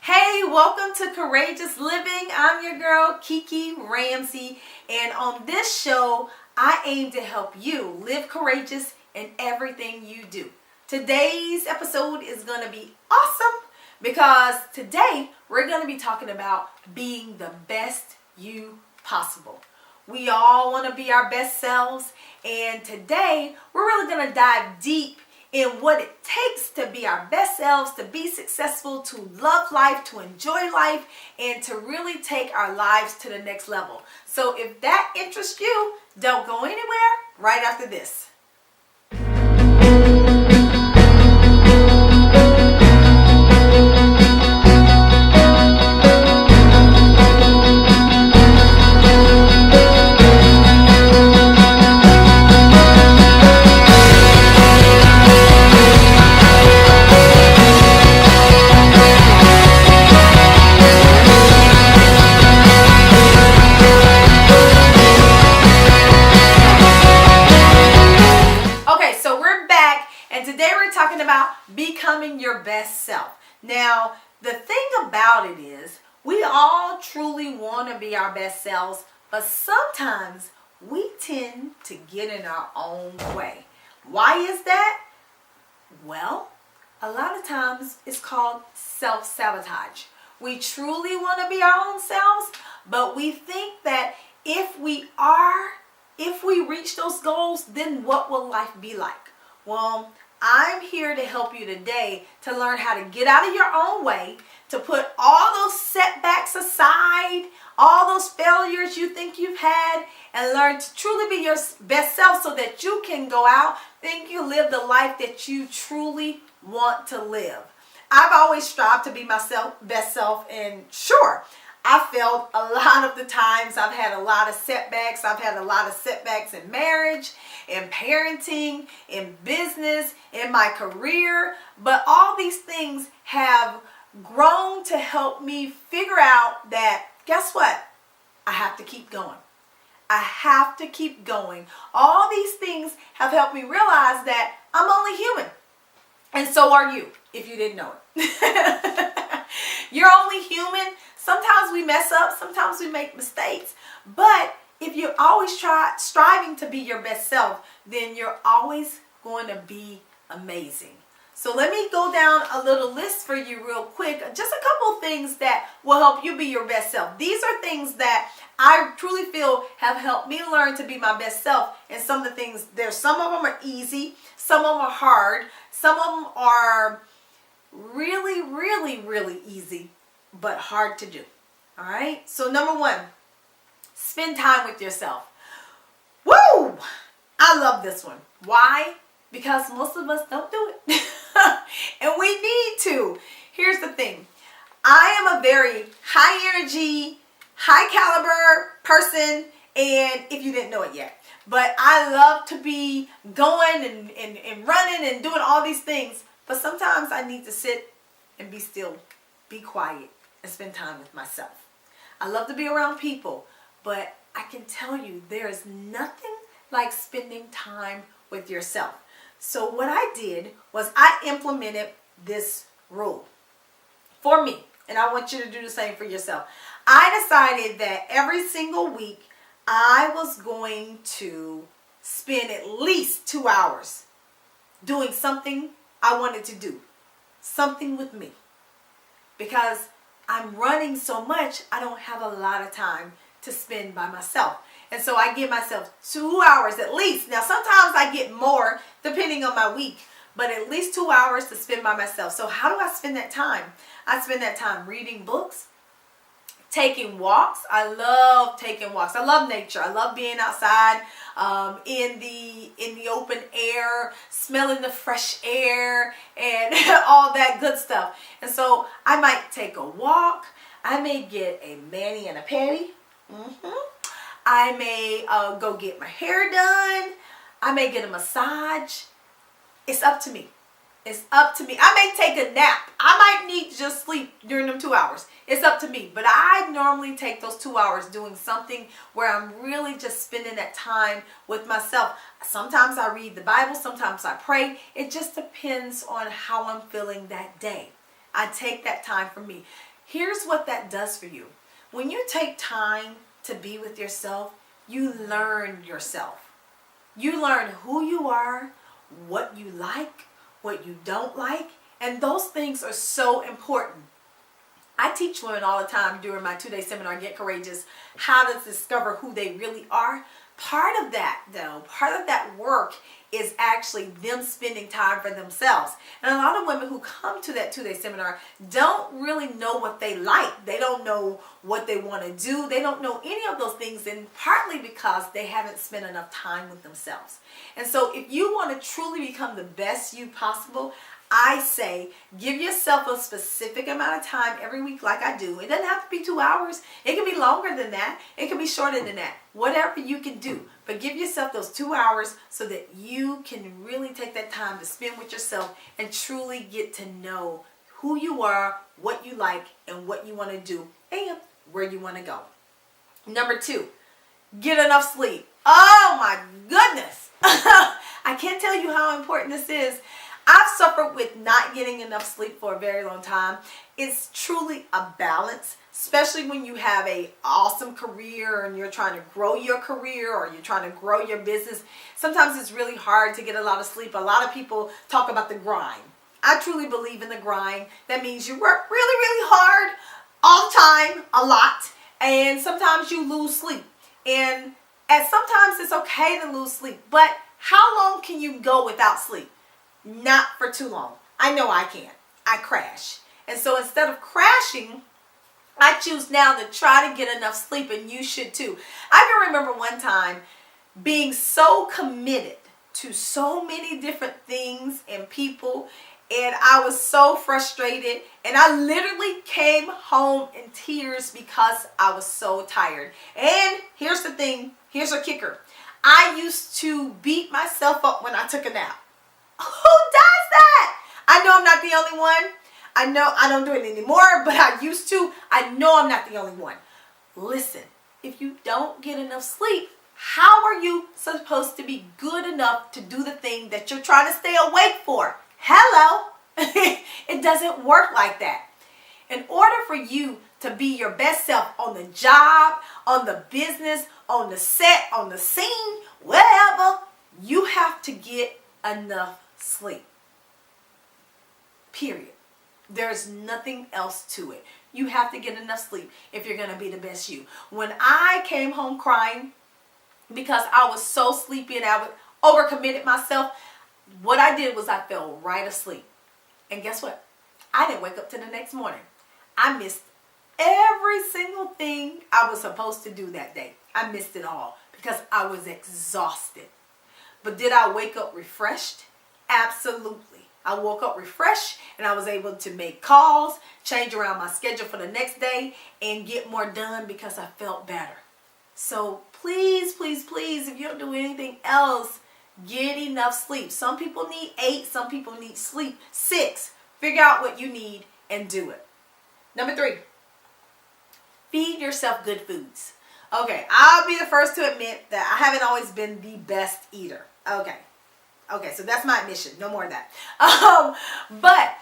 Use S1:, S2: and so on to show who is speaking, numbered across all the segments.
S1: Hey, welcome to Courageous Living. I'm your girl, Kiki Ramsey, and on this show, I aim to help you live courageous in everything you do. Today's episode is going to be awesome because today we're going to be talking about being the best you possible. We all want to be our best selves, and today we're really going to dive deep in what it takes to be our best selves, to be successful, to love life, to enjoy life, and to really take our lives to the next level. So if that interests you, don't go anywhere right after this. Talking about becoming your best self. Now, the thing about it is, we all truly want to be our best selves, but sometimes we tend to get in our own way. Why is that? Well, a lot of times it's called self-sabotage. We truly want to be our own selves, but we think that if we reach those goals, then what will life be like? Well, I'm here to help you today to learn how to get out of your own way, to put all those setbacks aside, all those failures you think you've had, and learn to truly be your best self so that you can go out and you live the life that you truly want to live. I've always strived to be myself, best self, and sure, I failed a lot of the times. I've had a lot of setbacks. I've had a lot of setbacks in marriage, in parenting, in business, in my career. But all these things have grown to help me figure out that, guess what? I have to keep going. I have to keep going. All these things have helped me realize that I'm only human. And so are you, if you didn't know it. You're only human. Sometimes we mess up. Sometimes we make mistakes. But if you're always striving to be your best self, then you're always going to be amazing. So let me go down a little list for you real quick. Just a couple things that will help you be your best self. These are things that I truly feel have helped me learn to be my best self. And some of the things, some of them are easy. Some of them are hard. Some of them are really, really, really easy, but hard to do. All right. So number one, spend time with yourself. Woo! I love this one. Why? Because most of us don't do it. And we need to. Here's the thing. I am a very high energy, high caliber person. And if you didn't know it yet, but I love to be going and running and doing all these things. But sometimes I need to sit and be still, be quiet, and spend time with myself. I love to be around people, but I can tell you there is nothing like spending time with yourself. So what I did was I implemented this rule for me, and I want you to do the same for yourself. I decided that every single week I was going to spend at least 2 hours doing something I wanted to do, something with me, because I'm running so much, I don't have a lot of time to spend by myself. And so I give myself 2 hours at least. Now, sometimes I get more depending on my week, but at least 2 hours to spend by myself. So how do I spend that time? I spend that time reading books, taking walks. I love taking walks. I love nature. I love being outside in the open air, smelling the fresh air and all that good stuff. And so I might take a walk. I may get a mani and a pedi. I may go get my hair done. I may get a massage. It's up to me. It's up to me. I may take a nap. I might need to just sleep during them 2 hours. It's up to me. But I normally take those 2 hours doing something where I'm really just spending that time with myself. Sometimes I read the Bible. Sometimes I pray. It just depends on how I'm feeling that day. I take that time for me. Here's what that does for you. When you take time to be with yourself, you learn yourself. You learn who you are, what you like, what you don't like, and those things are so important. I teach women all the time during my 2-day seminar, Get Courageous, how to discover who they really are. Part of that work is actually them spending time for themselves. And a lot of women who come to that 2-day seminar don't really know what they like. They don't know what they want to do. They don't know any of those things, and partly because they haven't spent enough time with themselves. And so if you want to truly become the best you possible, I say give yourself a specific amount of time every week like I do. It doesn't have to be 2 hours. It can be longer than that. It can be shorter than that. Whatever you can do. But give yourself those 2 hours so that you can really take that time to spend with yourself and truly get to know who you are, what you like, and what you want to do, and where you want to go. Number 2, get enough sleep. Oh my goodness. I can't tell you how important this is. I've suffered with not getting enough sleep for a very long time. It's truly a balance, especially when you have an awesome career and you're trying to grow your career or you're trying to grow your business. Sometimes it's really hard to get a lot of sleep. A lot of people talk about the grind. I truly believe in the grind. That means you work really, really hard all the time, a lot, and sometimes you lose sleep. And sometimes it's okay to lose sleep, but how long can you go without sleep? Not for too long. I know I can't. I crash. And so instead of crashing, I choose now to try to get enough sleep, and you should too. I can remember one time being so committed to so many different things and people, and I was so frustrated, and I literally came home in tears because I was so tired. And here's the thing, here's a kicker. I used to beat myself up when I took a nap. Who does that? I know I'm not the only one. I know I don't do it anymore, but I used to. I know I'm not the only one. Listen, if you don't get enough sleep, how are you supposed to be good enough to do the thing that you're trying to stay awake for? Hello? It doesn't work like that. In order for you to be your best self on the job, on the business, on the set, on the scene, wherever, you have to get enough sleep. Period. There's nothing else to it. You have to get enough sleep if you're going to be the best you. When I came home crying because I was so sleepy and I overcommitted myself, what I did was I fell right asleep. And guess what? I didn't wake up till the next morning. I missed every single thing I was supposed to do that day. I missed it all because I was exhausted. But did I wake up refreshed? Absolutely. I woke up refreshed and I was able to make calls, change around my schedule for the next day, and get more done because I felt better. So please, please, please, if you don't do anything else, get enough sleep. Some people need 8, some people need 6. Figure out what you need and do it. Number 3, feed yourself good foods. Okay, I'll be the first to admit that I haven't always been the best eater. Okay, so that's my admission. No more of that. But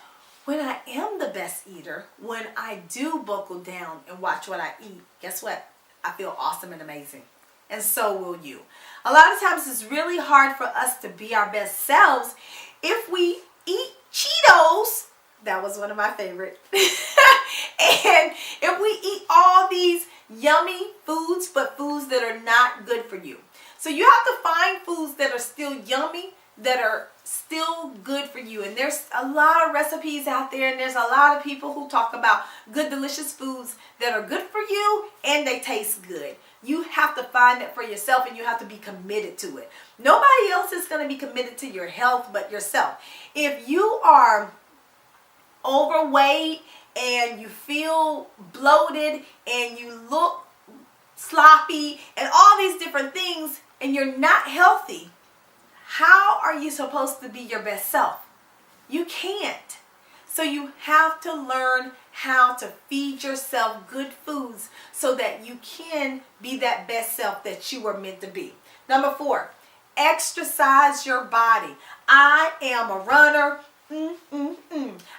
S1: when I am the best eater, when I do buckle down and watch what I eat, guess what? I feel awesome and amazing. And so will you. A lot of times it's really hard for us to be our best selves if we eat Cheetos. That was one of my favorites. And if we eat all these yummy foods, but foods that are not good for you. So you have to find foods that are still yummy, that are still good for you. And there's a lot of recipes out there, and there's a lot of people who talk about good, delicious foods that are good for you and they taste good. You have to find it for yourself, and you have to be committed to it. Nobody else is going to be committed to your health but yourself. If you are overweight and you feel bloated and you look sloppy and all these different things and you're not healthy, how are you supposed to be your best self? You can't. So you have to learn how to feed yourself good foods so that you can be that best self that you were meant to be. Number 4, exercise your body. I am a runner.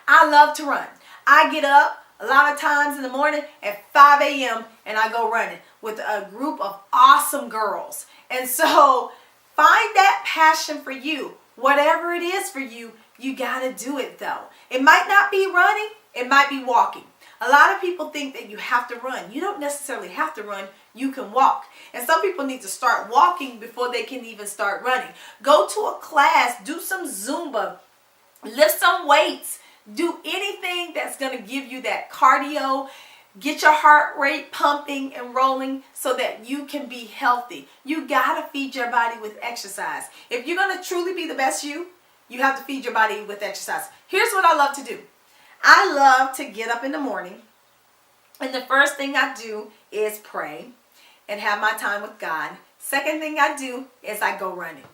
S1: I love to run. I get up a lot of times in the morning at 5 a.m. and I go running with a group of awesome girls. And so find that passion for you. Whatever it is for you, you got to do it though. It might not be running, it might be walking. A lot of people think that you have to run. You don't necessarily have to run. You can walk. And some people need to start walking before they can even start running. Go to a class, do some Zumba, lift some weights, do anything that's going to give you that cardio. Get your heart rate pumping and rolling so that you can be healthy. You got to feed your body with exercise. If you're going to truly be the best you have to feed your body with exercise. Here's what I love to do. I love to get up in the morning, and the first thing I do is pray and have my time with God. Second thing I do is I go running.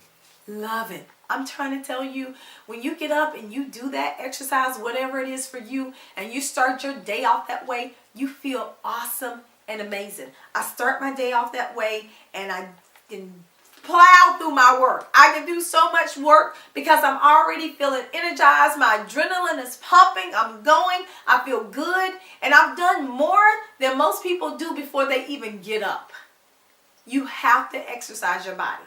S1: Love it. I'm trying to tell you, when you get up and you do that exercise, whatever it is for you, and you start your day off that way, you feel awesome and amazing. I start my day off that way, and I can plow through my work. I can do so much work because I'm already feeling energized. My adrenaline is pumping. I'm going. I feel good. And I've done more than most people do before they even get up. You have to exercise your body.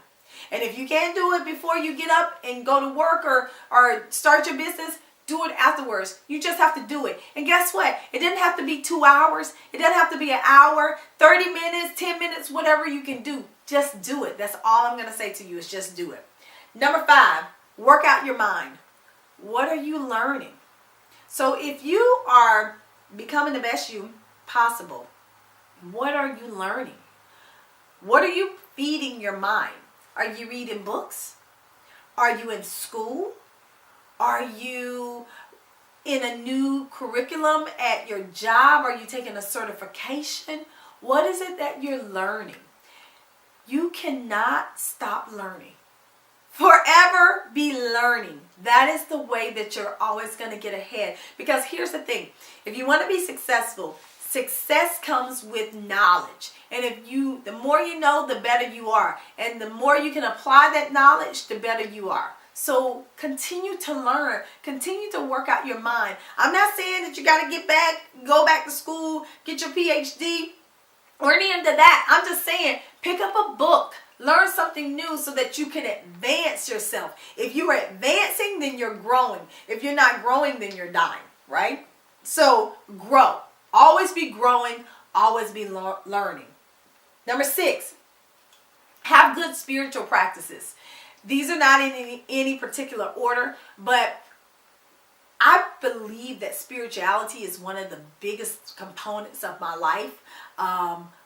S1: And if you can't do it before you get up and go to work or start your business, do it afterwards. You just have to do it. And guess what? It didn't have to be 2 hours. It doesn't have to be an hour, 30 minutes, 10 minutes, whatever you can do. Just do it. That's all I'm going to say to you is just do it. Number 5, work out your mind. What are you learning? So if you are becoming the best you possible, what are you learning? What are you feeding your mind? Are you reading books? Are you in school? Are you in a new curriculum at your job? Are you taking a certification? What is it that you're learning? You cannot stop learning. Forever be learning. That is the way that you're always going to get ahead. Because here's the thing. If you want to be successful, success comes with knowledge. And the more you know, the better you are. And the more you can apply that knowledge, the better you are. So continue to learn. Continue to work out your mind. I'm not saying that you got to go back to school, get your PhD, or any of that. I'm just saying, pick up a book. Learn something new so that you can advance yourself. If you are advancing, then you're growing. If you're not growing, then you're dying, right? So grow. Always be growing. Always be learning. Number 6, have good spiritual practices. These are not in any particular order, but I believe that spirituality is one of the biggest components of my life.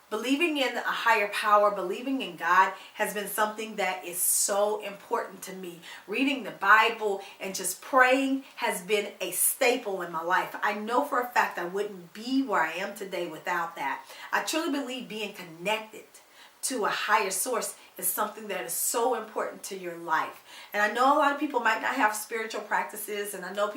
S1: Believing in a higher power, believing in God has been something that is so important to me. Reading the Bible and just praying has been a staple in my life. I know for a fact I wouldn't be where I am today without that. I truly believe being connected to a higher source is something that is so important to your life. And I know a lot of people might not have spiritual practices, and I know a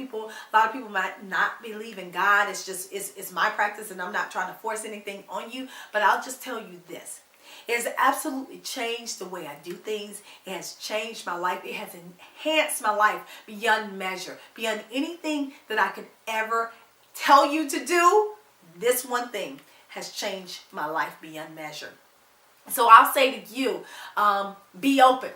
S1: lot of people might not believe in God. It's my practice, and I'm not trying to force anything on you, but I'll just tell you this. It has absolutely changed the way I do things. It has changed my life. It has enhanced my life beyond measure, beyond anything that I could ever tell you to do. This one thing has changed my life beyond measure. So I'll say to you, be open.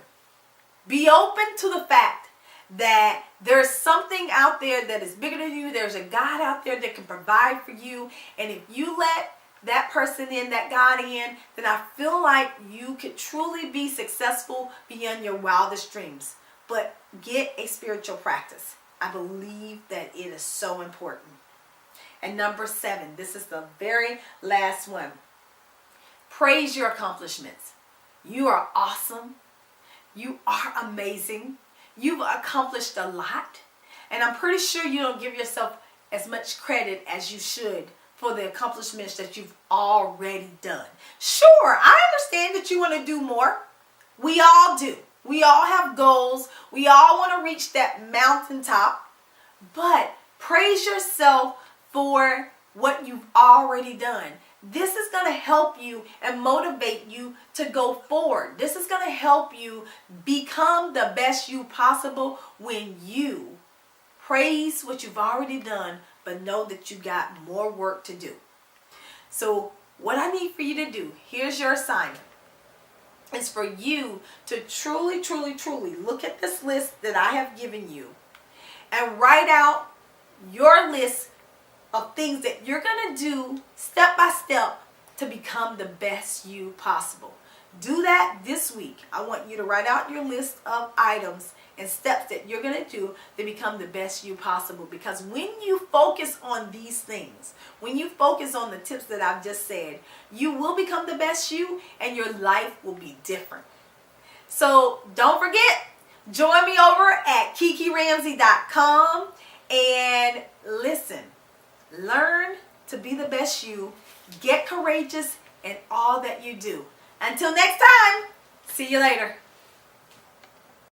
S1: Be open to the fact that there's something out there that is bigger than you. There's a God out there that can provide for you. And if you let that person in, that God in, then I feel like you could truly be successful beyond your wildest dreams. But get a spiritual practice. I believe that it is so important. And number 7, this is the very last one. Praise your accomplishments. You are awesome. You are amazing. You've accomplished a lot. And I'm pretty sure you don't give yourself as much credit as you should for the accomplishments that you've already done. Sure, I understand that you want to do more. We all do. We all have goals. We all want to reach that mountaintop. But praise yourself for what you've already done. This is going to help you and motivate you to go forward. This is going to help you become the best you possible when you praise what you've already done but know that you got more work to do. So what I need for you to do, here's your assignment, is for you to truly, truly, truly look at this list that I have given you and write out your list of things that you're going to do step by step to become the best you possible. Do that this week. I want you to write out your list of items and steps that you're going to do to become the best you possible. Because when you focus on these things, when you focus on the tips that I've just said, you will become the best you and your life will be different. So don't forget, join me over at KikiRamsey.com and listen, learn to be the best you, get courageous in all that you do. Until next time, see you later.